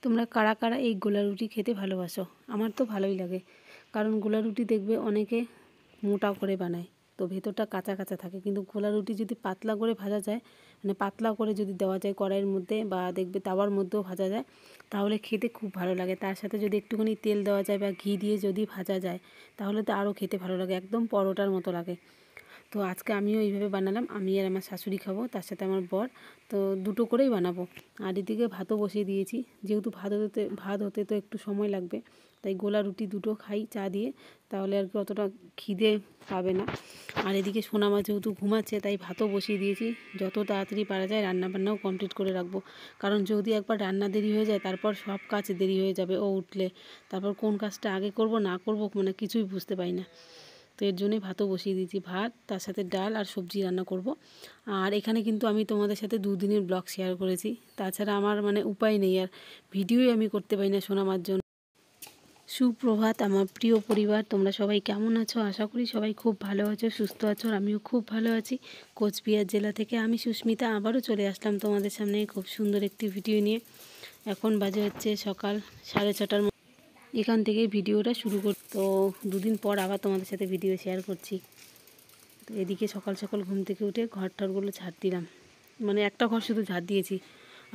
তোমরা কারা কারা এই গোলা রুটি খেতে ভালোবাসো? আমার তো ভালোই লাগে, কারণ গোলা রুটি দেখবে অনেকে মোটা করে বানায়, তো ভেতরটা কাঁচা কাঁচা থাকে। কিন্তু গোলা রুটি যদি পাতলা করে ভাজা যায়, মানে পাতলা করে যদি দেওয়া যায় কড়াইয়ের মধ্যে বা দেখবে তাওয়ার মধ্যেও ভাজা যায়, তাহলে খেতে খুব ভালো লাগে। তার সাথে যদি একটুখানি তেল দেওয়া যায় বা ঘি দিয়ে যদি ভাজা যায়, তাহলে তো আরও খেতে ভালো লাগে, একদম পরোটার মতো লাগে। তো আজকে আমিও এইভাবে বানালাম, আমি আর আমার শাশুড়ি খাবো, তার সাথে আমার বর। তো দুটো করেই বানাবো। আর এদিকে ভাতও বসিয়ে দিয়েছি, যেহেতু ভাত হতে তো একটু সময় লাগবে, তাই গোলা রুটি দুটো খাই চা দিয়ে, তাহলে আর কি অতটা খিদে পাবে না। আর এদিকে সোনা মা যেহেতু ঘুমাচ্ছে, তাই ভাতও বসিয়ে দিয়েছি। যত তাড়াতাড়ি পারা যায় রান্নাবান্নাও কমপ্লিট করে রাখবো, কারণ যদি একবার রান্না দেরি হয়ে যায়, তারপর সব কাজ দেরি হয়ে যাবে ও উঠলে। তারপর কোন কাজটা আগে করব না করব মানে কিছুই বুঝতে পারি না। তো এর জন্যই ভাতও বসিয়ে দিয়েছি, ভাত তার সাথে ডাল আর সবজি রান্না করব। আর এখানে কিন্তু আমি তোমাদের সাথে দুদিনের ব্লগ শেয়ার করেছি, তাছাড়া আমার মানে উপায় নেই, আর ভিডিওই আমি করতে পারি না শোনাবার জন্য। সুপ্রভাত আমার প্রিয় পরিবার, তোমরা সবাই কেমন আছো? আশা করি সবাই খুব ভালো আছো, সুস্থ আছো, আর আমিও খুব ভালো আছি। কোচবিহার জেলা থেকে আমি সুস্মিতা আবারও চলে আসলাম তোমাদের সামনে খুব সুন্দর একটি ভিডিও নিয়ে। এখন বাজে হচ্ছে সকাল 6:30টার মতো। এখান থেকে ভিডিওটা শুরু তো দুদিন পর আবার তোমাদের সাথে ভিডিও শেয়ার করছি। তো এদিকে সকাল সকাল ঘুম থেকে উঠে ঘর টরগুলো ঝাড় দিলাম, মানে একটা ঘর শুধু ঝাড় দিয়েছি,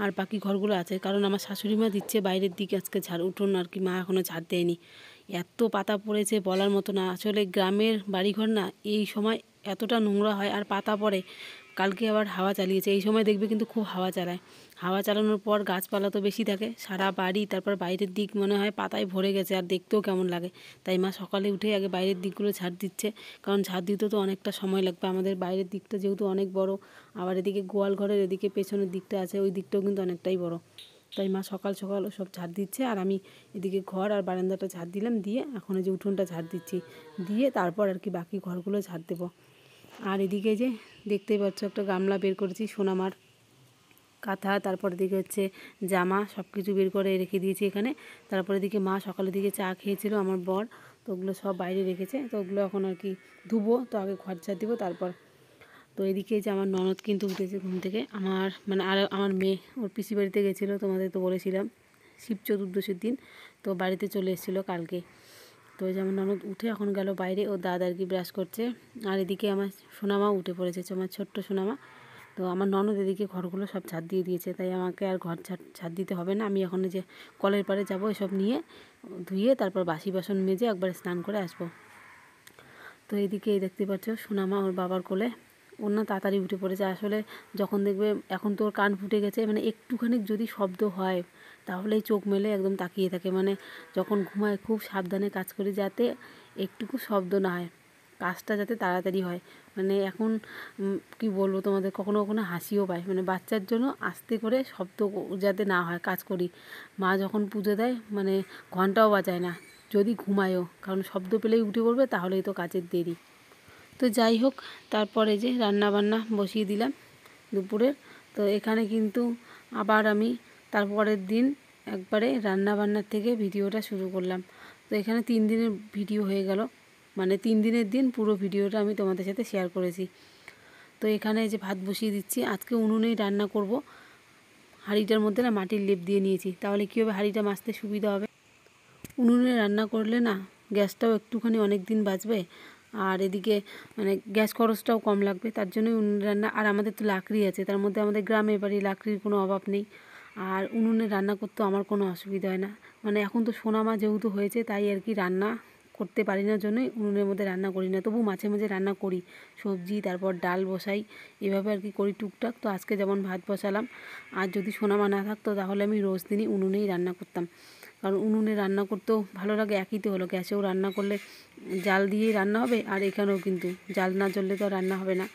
আর বাকি ঘরগুলো আছে, কারণ আমার শাশুড়ি মা দিচ্ছে বাইরের দিকে আজকে ঝাড়, উঠোন আর কি, মা এখনও ঝাড় দেয়নি। এত পাতা পড়েছে বলার মতো না, আসলে গ্রামের বাড়িঘর না, এই সময় এতটা নোংরা হয় আর পাতা পড়ে। কালকে আবার হাওয়া চালিয়েছে, এই সময় দেখবে কিন্তু খুব হাওয়া চালায়। হাওয়া চালানোর পর গাছপালা তো বেশি থাকে সারা বাড়ি, তারপর বাইরের দিক মনে হয় পাতায় ভরে গেছে, আর দেখতেও কেমন লাগে। তাই মা সকালে উঠে আগে বাইরের দিকগুলো ঝাড় দিচ্ছে, কারণ ঝাড় দিতে তো অনেকটা সময় লাগবে। আমাদের বাইরের দিকটা যেহেতু অনেক বড়, আবার এদিকে গোয়াল ঘরের এদিকে পেছনের দিকটা আছে, ওই দিকটাও কিন্তু অনেকটাই বড়। তাই মা সকাল সকাল সব ঝাড় দিচ্ছে, আর আমি এদিকে ঘর আর বারান্দাটা ঝাড় দিলাম, দিয়ে এখন যে উঠোনটা ঝাড় দিচ্ছি, দিয়ে তারপর আর কি বাকি ঘরগুলো ঝাড় দেবো। আর এদিকে যে দেখতেই পাচ্ছ একটা গামলা বের করেছি, সোনামার কাঁথা, তারপর দিকে হচ্ছে জামা, সব কিছু বের করে রেখে দিয়েছি এখানে। তারপরে দিকে মা সকালের দিকে চা খেয়েছিল আমার বর, তো ওগুলো সব বাইরে রেখেছে, তো ওগুলো এখন আর কি ধুবো। তো আগে ঘর ঝাড় দেবো তারপর। তো এদিকে যে আমার ননদ কিন্তু উঠেছে ঘুম থেকে, আমার মানে আর আমার মেয়ে ওর পিসি বাড়িতে গেছিলো, তোমাদের তো বলেছিলাম শিব চতুর্দশীর দিন, তো বাড়িতে চলে এসেছিলো কালকে। তো ওই যে আমার ননদ উঠে এখন গেল বাইরে, ও দাদা আর কি ব্রাশ করছে। আর এদিকে আমার সোনামা উঠে পড়েছে, আমার ছোট্ট সোনামা। তো আমার ননদ এদিকে ঘরগুলো সব ঝাড় দিয়ে দিয়েছে, তাই আমাকে আর ঘর ঝাড় দিতে হবে না। আমি এখন যে কলের পাড়ে যাবো, এসব নিয়ে ধুয়ে তারপর বাসি বাসন মেজে একবার স্নান করে আসবো। তো এদিকে দেখতে পাচ্ছ সোনামা ওর বাবার কোলে, ওর না তাড়াতাড়ি উঠে পড়েছে। আসলে যখন দেখবে এখন তো ওর কান ফুটে গেছে, মানে একটুখানি যদি শব্দ হয় তাহলেই চোখ মেলে একদম তাকিয়ে থাকে, মানে যখন ঘুমায় খুব সাবধানে কাজ করি যাতে একটুকু শব্দ না হয়, কাজটা যাতে তাড়াতাড়ি হয়। মানে এখন কি বলবো তোমাদের, কখনো কখনো হাসিও পায়, মানে বাচ্চার জন্য আস্তে করে শব্দ যাতে না হয় কাজ করি। মা যখন পুজো দেয় মানে ঘন্টাও বাজায় না, যদি ঘুমায়ও, কারণ শব্দ পেলেই উঠে পড়বে, তাহলেই তো কাজের দেরি। তো যাই হোক, তারপরে যে রান্না বান্না বসিয়ে দিলাম দুপুরের। তো এখানে কিন্তু আবার আমি তারপরের দিন একবারে রান্না বান্নার থেকে ভিডিওটা শুরু করলাম। তো এখানে 3 দিনের ভিডিও হয়ে গেল, মানে 3 দিনের দিন পুরো ভিডিওটা আমি তোমাদের সাথে শেয়ার করেছি। তো এখানে যে ভাত বসিয়ে দিচ্ছি, আজকে উনুনেই রান্না করব। হাঁড়িটার মধ্যে না মাটির লেপ দিয়ে নিয়েছি, তাহলে কী হবে, হাঁড়িটা মাজতে সুবিধা হবে। উনুনে রান্না করলে না গ্যাসটাও একটুখানি অনেক দিন বাঁচবে, আর এদিকে মানে গ্যাস খরচটাও কম লাগবে, তার জন্যই উনুনে রান্না। আর আমাদের তো লাকড়ি আছে, তার মধ্যে আমাদের গ্রামের বাড়ি, লাকড়ির কোনো অভাব নেই। আর উনুনে রান্না করতেও আমার কোনো অসুবিধা হয় না, মানে এখন তো সোনামা যেহেতু হয়েছে, তাই আর কি রান্না করতে পারি না জন্যই উনুনের মধ্যে রান্না করি না। তবু মাঝে মাঝে রান্না করি, সবজি তারপর ডাল বসাই, এভাবে আর কি করি টুকটাক। তো আজকে যেমন ভাত বসালাম, আর যদি সোনামা না থাকতো তাহলে আমি রোজ দিনই উনুনেই রান্না করতাম, কারণ উনুনে রান্না করতেও ভালো লাগে। একই তো হলো, গ্যাসেও রান্না করলে জাল দিয়েই রান্না হবে, আর এখানেও কিন্তু জাল না জ্বললে তো রান্না হবে না।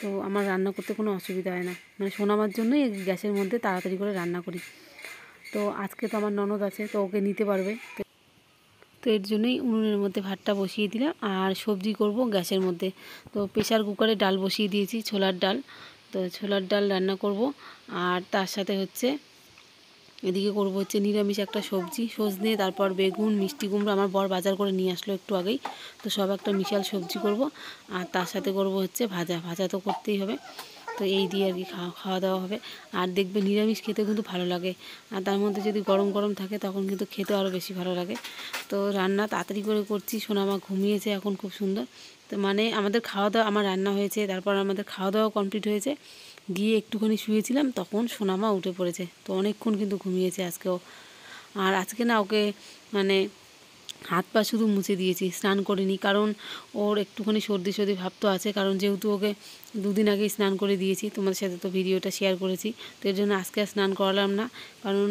তো আমার রান্না করতে কোনো অসুবিধা হয় না, মানে শোনাবার জন্যই গ্যাসের মধ্যে তাড়াতাড়ি করে রান্না করি। তো আজকে তো আমার ননদ আছে, তো ওকে নিতে পারবে, তো এর জন্যই উনুনের মধ্যে ভাতটা বসিয়ে দিলাম, আর সবজি করব গ্যাসের মধ্যে। তো প্রেসার কুকারে ডাল বসিয়ে দিয়েছি, ছোলার ডাল। তো ছোলার ডাল রান্না করব, আর তার সাথে হচ্ছে এদিকে করব হচ্ছে নিরামিষ একটা সবজি, সজনে, তারপর বেগুন, মিষ্টি কুমড়ো আমার বর বাজার করে নিয়ে আসলো একটু আগেই। তো সব একটা মিশাল সবজি করব, আর তার সাথে করব হচ্ছে ভাজা। ভাজা তো করতেই হবে। তো এই দিয়ে আর কি খাওয়া দাওয়া হবে। আর দেখবে নিরামিষ খেতে কিন্তু ভালো লাগে, আর তার মধ্যে যদি গরম গরম থাকে তখন কিন্তু খেতে আরও বেশি ভালো লাগে। তো রান্না তাড়াতাড়ি করে করছি, সোনামা ঘুমিয়েছে এখন খুব সুন্দর। তো মানে আমাদের খাওয়া দাওয়া, আমার রান্না হয়েছে, তারপর আমাদের খাওয়া দাওয়া কমপ্লিট হয়েছে, গিয়ে একটুখানি শুয়েছিলাম, তখন সোনামা উঠে পড়েছে। তো অনেকক্ষণ কিন্তু ঘুমিয়েছে আজকেও। আর আজকে না ওকে মানে হাত পা শুধু মুছে দিয়েছি, স্নান করিনি, কারণ ওর একটুখানি সর্দি সর্দি ভাব তো আছে, কারণ যেহেতু ওকে 2 দিন আগেই স্নান করে দিয়েছি, তোমাদের সাথে তো ভিডিওটা শেয়ার করেছি। তো এর জন্য আজকে আর স্নান করালাম না, কারণ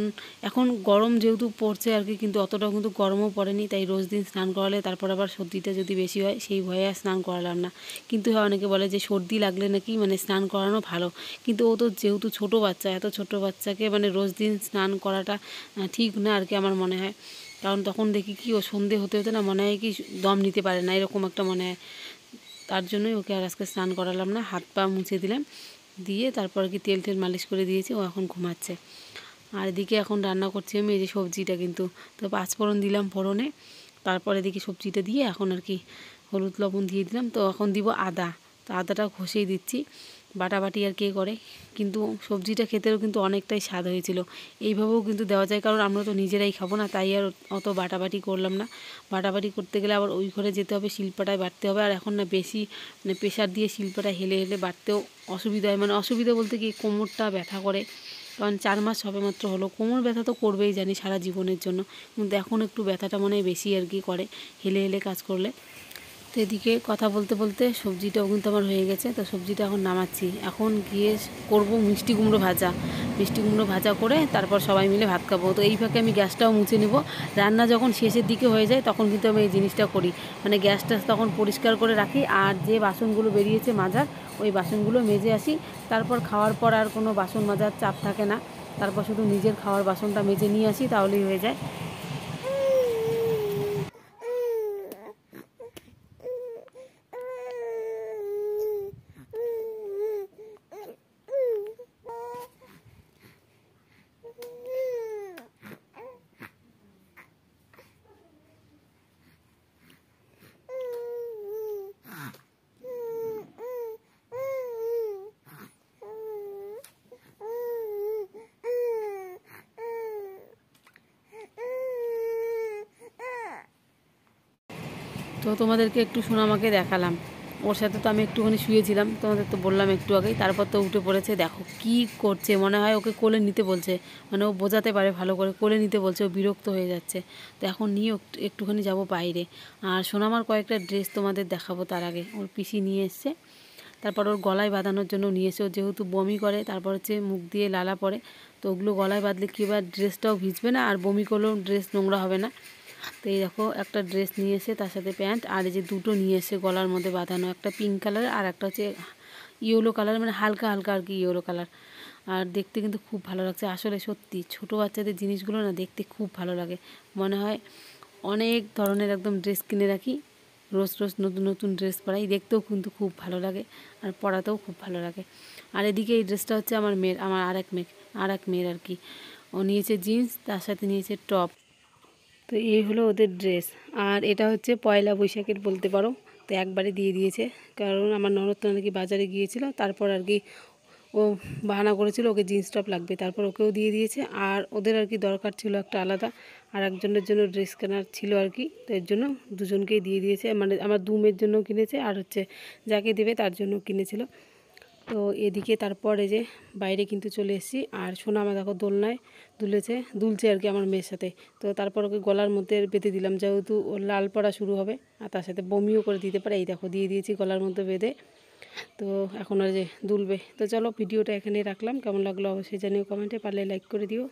এখন গরম যেহেতু পড়ছে আর কি, কিন্তু অতটাও কিন্তু গরমও পড়েনি, তাই রোজ দিন স্নান করালে তারপর আবার সর্দিটা যদি বেশি হয় সেই ভয়ে আর স্নান করালাম না। কিন্তু অনেকে বলে যে সর্দি লাগলে নাকি মানে স্নান করানো ভালো, কিন্তু ও তো যেহেতু ছোটো বাচ্চা, এত ছোটো বাচ্চাকে মানে রোজ দিন স্নান করাটা ঠিক না আর কি আমার মনে হয়। কারণ তখন দেখি কি ও সন্ধে হতে হতে না মনে হয় কি দম নিতে পারে না, এরকম একটা মনে হয়। তার জন্যই ওকে আর আজকে স্নান করালাম না, হাত পা মুছে দিলাম, দিয়ে তারপর কি তেল টেল মালিশ করে দিয়েছি, ও এখন ঘুমাচ্ছে। আর এদিকে এখন রান্না করছি আমি এই যে সবজিটা, কিন্তু তো 5 ফোড়ন দিলাম ফোড়নে, তারপর এদিকে সবজিটা দিয়ে এখন আর কি হলুদ লবণ দিয়ে দিলাম। তো এখন দিব আদা, তো আদাটা ঘষেই দিচ্ছি, বাটাবাটি আর কে করে, কিন্তু সবজিটা খেতেও কিন্তু অনেকটাই স্বাদ হয়েছিল। এইভাবেও কিন্তু দেওয়া যায়, কারণ আমরা তো নিজেরাই খাবো না, তাই আর অত বাটাবাটি করলাম না। বাটাবাটি করতে গেলে আবার ওই ঘরে যেতে হবে, শিলপাটায় বাটতে হবে, আর এখন না বেশি মানে প্রেশার দিয়ে শিলপাটায় হেলে হেলে বাটতেও অসুবিধা হয়, মানে অসুবিধা বলতে কি কোমরটা ব্যথা করে, কারণ 4 মাস সবেমাত্র হলো। কোমর ব্যথা তো করবেই জানি সারা জীবনের জন্য, কিন্তু এখন একটু ব্যথাটা মনে হয় বেশি আর কি করে হেলে হেলে কাজ করলে। তো এদিকে কথা বলতে বলতে সবজিটাও কিন্তু আমার হয়ে গেছে, তো সবজিটা এখন নামাচ্ছি। এখন গিয়ে করব মিষ্টি কুমড়ো ভাজা, মিষ্টি কুমড়ো ভাজা করে তারপর সবাই মিলে ভাত খাবো। তো এই ফাঁকে আমি গ্যাসটাও মুছে নেব, রান্না যখন শেষের দিকে হয়ে যায় তখন কিন্তু আমি এই জিনিসটা করি, মানে গ্যাসটা তখন পরিষ্কার করে রাখি, আর যে বাসনগুলো বেরিয়েছে মাজার ওই বাসনগুলো মেজে আসি। তারপর খাওয়ার পর আর কোনো বাসন মাজার চাপ থাকে না, তারপর শুধু নিজের খাওয়ার বাসনটা মেজে নিয়ে আসি, তাহলেই হয়ে যায়। তো তোমাদেরকে একটু সোনামাকে দেখালাম, ওর সাথে তো আমি একটুখানি শুয়েছিলাম, তোমাদের তো বললাম একটু আগেই, তারপর তো উঠে পড়েছে, দেখো কি করছে, মনে হয় ওকে কোলে নিতে বলছে, মানে ও বোঝাতে পারে ভালো করে, কোলে নিতে বলছে, ও বিরক্ত হয়ে যাচ্ছে। তো এখন নিয়ে একটুখানি যাব বাইরে। আর সোনামার কয়েকটা ড্রেস তোমাদের দেখাবো, তার আগে ওর পিসি নিয়ে এসছে, তারপর ওর গলায় বাঁধানোর জন্য নিয়ে এসে, ও যেহেতু বমি করে, তারপর হচ্ছে মুখ দিয়ে লালা পড়ে, তো ওগুলো গলায় বাঁধলে কী বা ড্রেসটাও ভিজবে না, আর বমি করলেও ড্রেস নোংরা হবে না। তো এই দেখো একটা ড্রেস নিয়ে এসে, তার সাথে প্যান্ট, আর এই যে দুটো নিয়ে এসে গলার মধ্যে বাঁধানো, একটা পিঙ্ক কালারের আর একটা হচ্ছে ইয়েলো কালার, মানে হালকা হালকা আর কি ইয়েলো কালার। আর দেখতে কিন্তু খুব ভালো লাগছে, আসলে সত্যি ছোটো বাচ্চাদের জিনিসগুলো না দেখতে খুব ভালো লাগে, মনে হয় অনেক ধরনের একদম ড্রেস কিনে রাখি, রোজ রোজ নতুন নতুন ড্রেস পরাই, দেখতেও কিন্তু খুব ভালো লাগে আর পরাতেও খুব ভালো লাগে। আর এদিকে এই ড্রেসটা হচ্ছে আমার মেয়ের, আমার আর এক মেয়ের আর কি, ও নিয়েছে জিন্স, তার সাথে নিয়েছে টপ। তো এই হলো ওদের ড্রেস। আর এটা হচ্ছে পয়লা বৈশাখের বলতে পারো, তো একবারে দিয়ে দিয়েছে, কারণ আমার ননদ তো নাকি বাজারে গিয়েছিল, তারপর আর কি ও বাহানা করেছিল ওকে জিন্স টপ লাগবে, তারপর ওকেও দিয়ে দিয়েছে। আর ওদের আর কি দরকার ছিল একটা আলাদা, আর একজনের জন্য ড্রেস কেনার ছিল আর কি, তো এর জন্য দুজনকেই দিয়ে দিয়েছে, মানে আমার 2 মেয়ের জন্যও কিনেছে, আর হচ্ছে যাকে দেবে তার জন্য কিনেছিল। তো এদিকে তারপর এই যে বাইরে কিন্তু চলে এসেছি, আর সোনামা দেখো দোলনায় দুলছে আর কি আমার মেয়ের সাথে। তো তারপর ওকে গলার মধ্যে বেঁধে দিলাম, যেহেতু ওর লাল পড়া শুরু হবে, আর তার সাথে বমিও করে দিতে পারে, এই দেখো দিয়ে দিয়েছি গলার মধ্যে বেঁধে। তো এখন আর যে দুলবে। তো চলো ভিডিওটা এখানেই রাখলাম, কেমন লাগলো অবশ্যই জানিও কমেন্টে, পারলে লাইক করে দিও।